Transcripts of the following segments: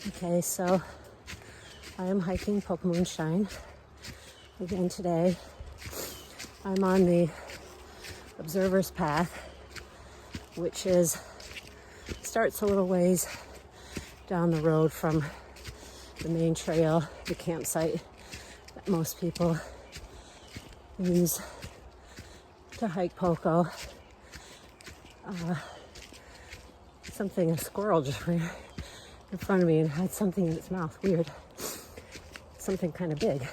Okay, so I am hiking Poke-o-Moonshine again today. I'm on the observer's path, which starts a little ways down the road from the main trail, the campsite that most people use to hike Poco. A squirrel just ran in front of me and had something in its mouth. Weird. Something kind of big.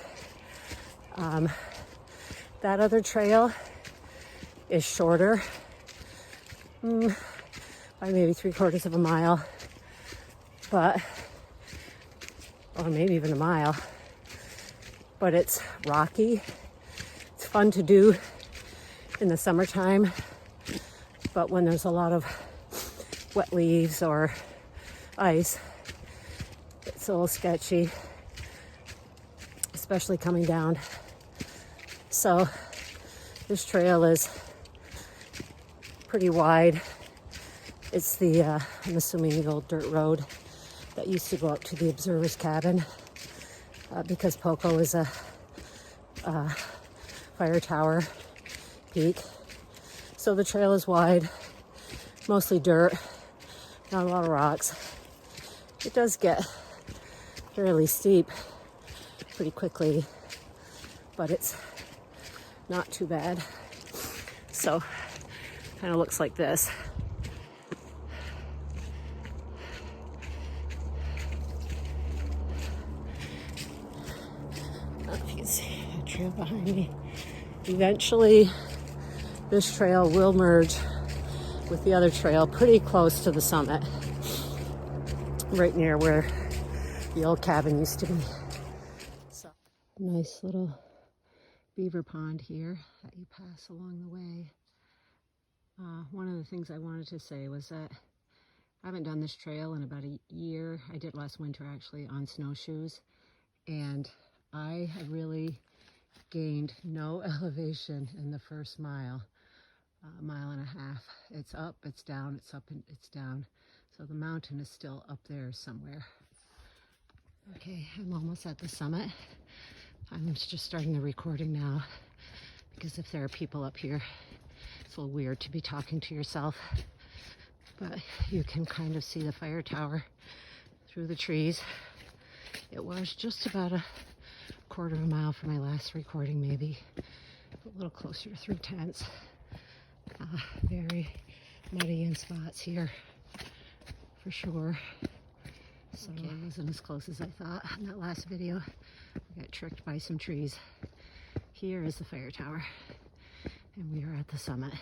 That other trail is shorter, by maybe 3/4 of a mile, or maybe even a mile. But it's rocky. It's fun to do in the summertime, but when there's a lot of wet leaves or ice, it's a little sketchy, especially coming down. So this trail is pretty wide. It's I'm assuming the old dirt road that used to go up to the observer's cabin, because Poco is a fire tower peak. So the trail is wide, mostly dirt, not a lot of rocks. It does get fairly steep pretty quickly, but it's not too bad. So kind of looks like this. I don't know if you can see the trail behind me. Eventually, this trail will merge with the other trail pretty close to the summit, right near where the old cabin used to be. So, nice little beaver pond here that you pass along the way. One of the things I wanted to say was that I haven't done this trail in about a year. I did last winter actually on snowshoes, and I have really gained no elevation in the first mile. Mile and a half. It's up, it's down, it's up, and it's down. So the mountain is still up there somewhere. Okay, I'm almost at the summit. I'm just starting the recording now because if there are people up here, it's a little weird to be talking to yourself. But you can kind of see the fire tower through the trees. It was just about a 1/4 of a mile from my last recording, maybe. A little closer through tents. Very muddy in spots here, for sure. So it wasn't as close as I thought in that last video. I got tricked by some trees. Here is the fire tower, and we are at the summit.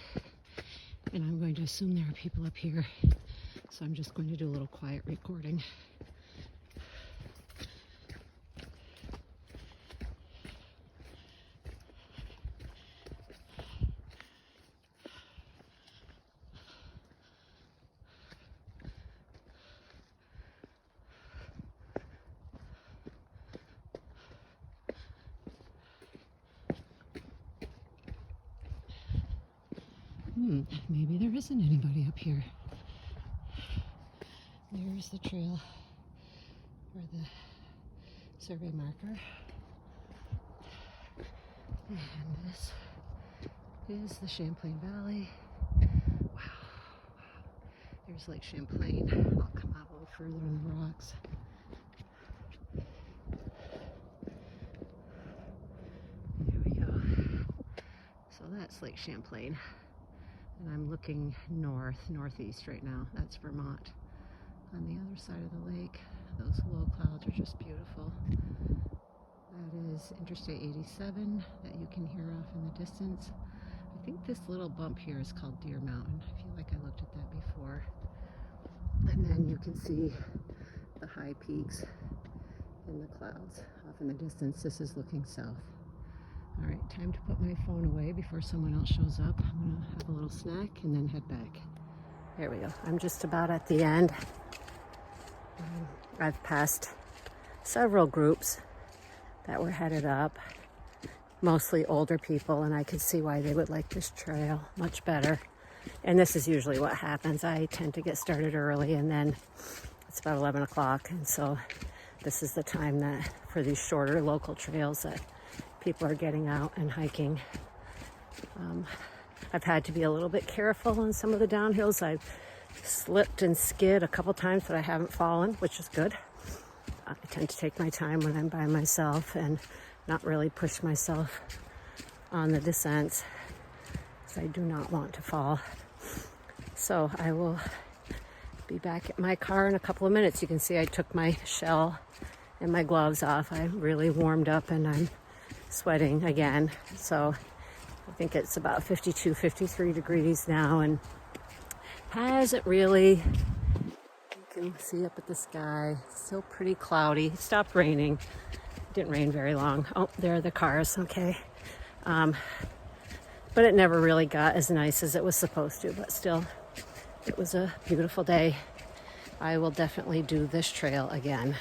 And I'm going to assume there are people up here, so I'm just going to do a little quiet recording. Maybe there isn't anybody up here. There's the trail for the survey marker. And this is the Champlain Valley. Wow. There's Lake Champlain. I'll come out a little further in the rocks. There we go. So that's Lake Champlain. And I'm looking northeast right now. That's Vermont. On the other side of the lake, those low clouds are just beautiful. That is Interstate 87 that you can hear off in the distance. I think this little bump here is called Deer Mountain. I feel like I looked at that before. And then you can see the high peaks in the clouds off in the distance. This is looking south. All right, time to put my phone away before someone else shows up. I'm gonna have a little snack and then head back. There we go. I'm just about at the end. I've passed several groups that were headed up, mostly older people, and I could see why they would like this trail much better. And this is usually what happens. I tend to get started early, and then It's about 11 o'clock, and so this is the time that for these shorter local trails that people are getting out and hiking. I've had to be a little bit careful on some of the downhills. I've slipped and skid a couple times, but I haven't fallen, which is good. I tend to take my time when I'm by myself and not really push myself on the descents, because I do not want to fall. So I will be back at my car in a couple of minutes. You can see I took my shell and my gloves off. I really warmed up and I'm sweating again. So I think it's about 52, 53 degrees now, and hasn't really, you can see up at the sky, still pretty cloudy. It stopped raining. It didn't rain very long. Oh, there are the cars, okay. But it never really got as nice as it was supposed to, but still, it was a beautiful day. I will definitely do this trail again.